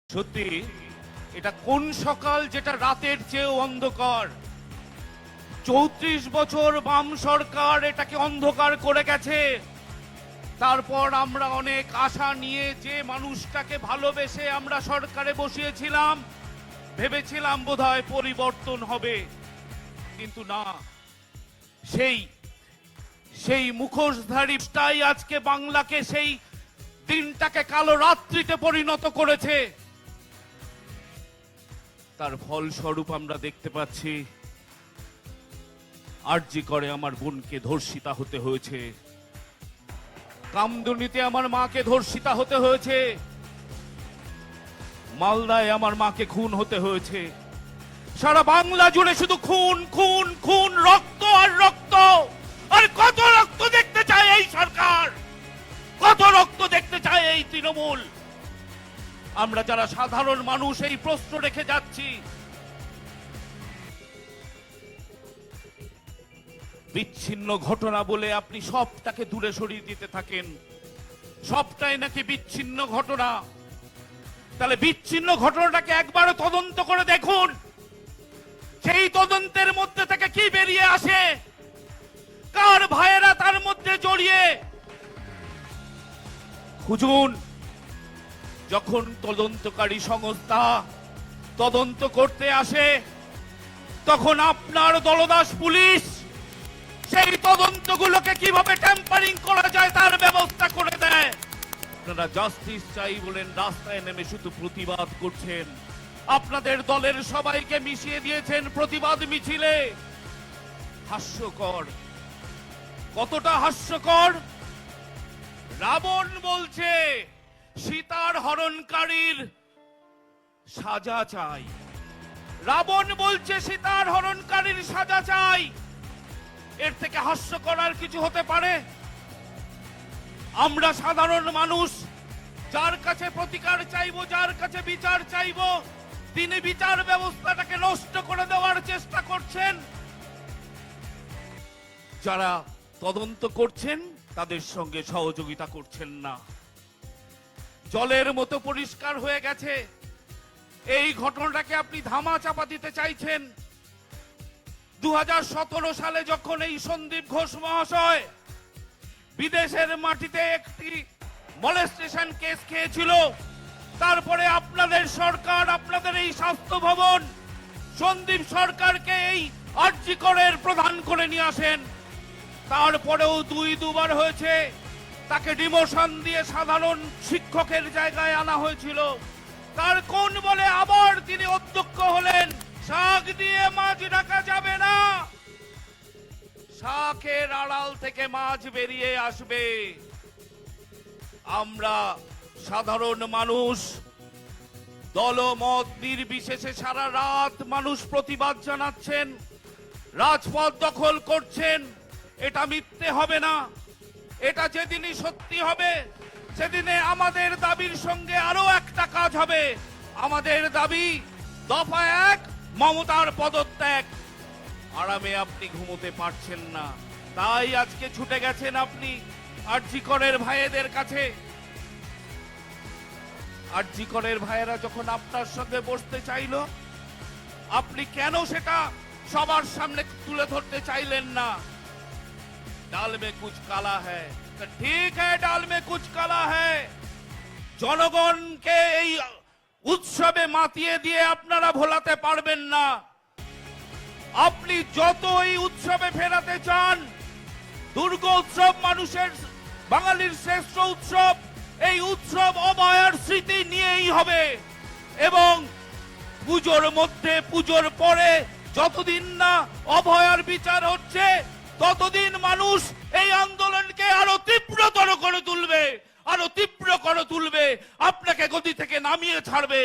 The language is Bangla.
সত্যি এটা কোন সকাল যেটা রাতের চেয়েও অন্ধকার। 34 বছর বাম সরকার এটাকে অন্ধকার করে গেছে। তারপর আমরা অনেক আশা নিয়ে যে মানুষটাকে ভালোবেসে আমরা সরকারে বসিয়েছিলাম, ভেবেছিলাম বোধহয় পরিবর্তন হবে, কিন্তু না। সেই মুখোশধারীটাই আজকে বাংলাকে সেই দিনটাকে কালো রাত্রিতে পরিণত করেছে। তার ফলস্বরূপ আমরা দেখতে পাচ্ছি আরজি করে আমার বোনকে ধর্ষিতা হতে হয়েছে, কামদুনিতে আমার মাকে ধর্ষিতা হতে হয়েছে, মালদায় আমার মাকে খুন হতে হয়েছে। সারা বাংলা জুড়ে শুধু খুন খুন খুন, রক্ত আর রক্ত। আর কত রক্ত দেখতে চায় এই সরকার, কত রক্ত দেখতে চায় এই তৃণমূল। আমরা যারা সাধারণ মানুষ এই প্রশ্ন রেখে যাচ্ছি। বিচ্ছিন্ন ঘটনা বলে আপনি সবটাকে দূরে সরিয়ে দিতে থাকেন, সবটাই নাকি বিচ্ছিন্ন ঘটনা। তাহলে বিচ্ছিন্ন ঘটনাটাকে একবারও তদন্ত করে দেখুন, সেই তদন্তের মধ্যে থেকে কি বেরিয়ে আসে, কার ভাইয়েরা তার মধ্যে জড়িয়ে। খুঁজুন। যখন তদন্তকারী সংস্থা তদন্ত করতে আসে, তখন আপনার দলদাস পুলিশ সেই তদন্তগুলোকে কিভাবে ট্যাম্পারিং করা যায় তার ব্যবস্থা করে দেয়। আপনারা জাস্টিস চাই বলেন রাস্তায় নেমে শুধু প্রতিবাদ করছেন, আপনাদের দলের সবাইকে মিশিয়ে দিয়েছেন প্রতিবাদ মিছিলে। হাস্যকর, কতটা হাস্যকর। রাবণ বলছে সীতার হরণকারীর সাজা চাই, রাবণ বলছে সীতার হরণকারীর সাজা চাই। এর থেকে হাস্যকর আর কিছু হতে পারে? আমরা সাধারণ মানুষ যার কাছে প্রতিকার চাইবো, যার কাছে বিচার চাইবো, তিনি বিচার ব্যবস্থাটাকে নষ্ট করে দেওয়ার চেষ্টা করছেন। যারা তদন্ত করছেন তাদের সঙ্গে সহযোগিতা করছেন না। জলের মতো পরিষ্কার হয়ে গেছে। এই ঘটনাটাকে আপনি ধামা চাপা দিতে চাইছেন। 2017 সালে যখন এই সন্দীপ ঘোষ মহাশয় বিদেশের মাটিতে একটি মলেস্টেশন কেস খেয়েছিল, তারপরে আপনাদের সরকার, আপনাদের এই স্বাস্থ্য ভবন সন্দীপ সরকারকে এই আরজি করের প্রধান করে নিয়ে আসেন। তারপরেও দুবার হয়েছে, তাকে ডিমোশন দিয়ে সাধারণ শিক্ষকের জায়গায় আনা হয়েছিল। তার কোন বলে আবার তিনি অধ্যক্ষ হলেন। শাক দিয়ে মাছ ঢাকা যাবে না, শাকের আড়াল থেকে মাছ বেরিয়ে আসবে। আমরা সাধারণ মানুষ দলমত নির্বিশেষে সারা রাত মানুষ প্রতিবাদ জানাচ্ছেন, রাজপথ দখল করছেন। এটা মিথ্যে হবে না, এটা যেদিনই সত্যি হবে সেদিনে আমাদের দাবির সঙ্গে আরো একটা কাজ হবে। আমাদের দাবি দফা 1, মমতার পদত্যাগ। আরামে আপনি ঘুমোতে পারছেন না, তাই আজকে ছুটে গেছেন আপনি আরজি করের ভাইয়েদের কাছে। আরজি করের ভাইয়েরা যখন আপনার সঙ্গে বসতে চাইল, আপনি কেন সেটা সবার সামনে তুলে ধরতে চাইলেন না? ডাল মে কুছ কালা হ্যায়, ঠিক হ্যায়, ডাল মে কুছ কালা হ্যায়। জনগণকে এই উৎসবে মাতিয়ে দিয়ে আপনারা ভোলাতে পারবেন না। আপনি যত এই উৎসবে ফেরাতে চান, দুর্গা উৎসব মানুষের, বাঙালির শ্রেষ্ঠ উৎসব, এই উৎসব অভয়ার স্মৃতি নিয়েই হবে। এবং পুজোর মধ্যে, পুজোর পরে যতদিন না অভয়ার বিচার হচ্ছে, ততদিন মানুষ এই আন্দোলনকে আরো তীব্রতর করে তুলবে, আরো তীব্র করে তুলবে, আপনাকে গদি থেকে নামিয়ে ছাড়বে।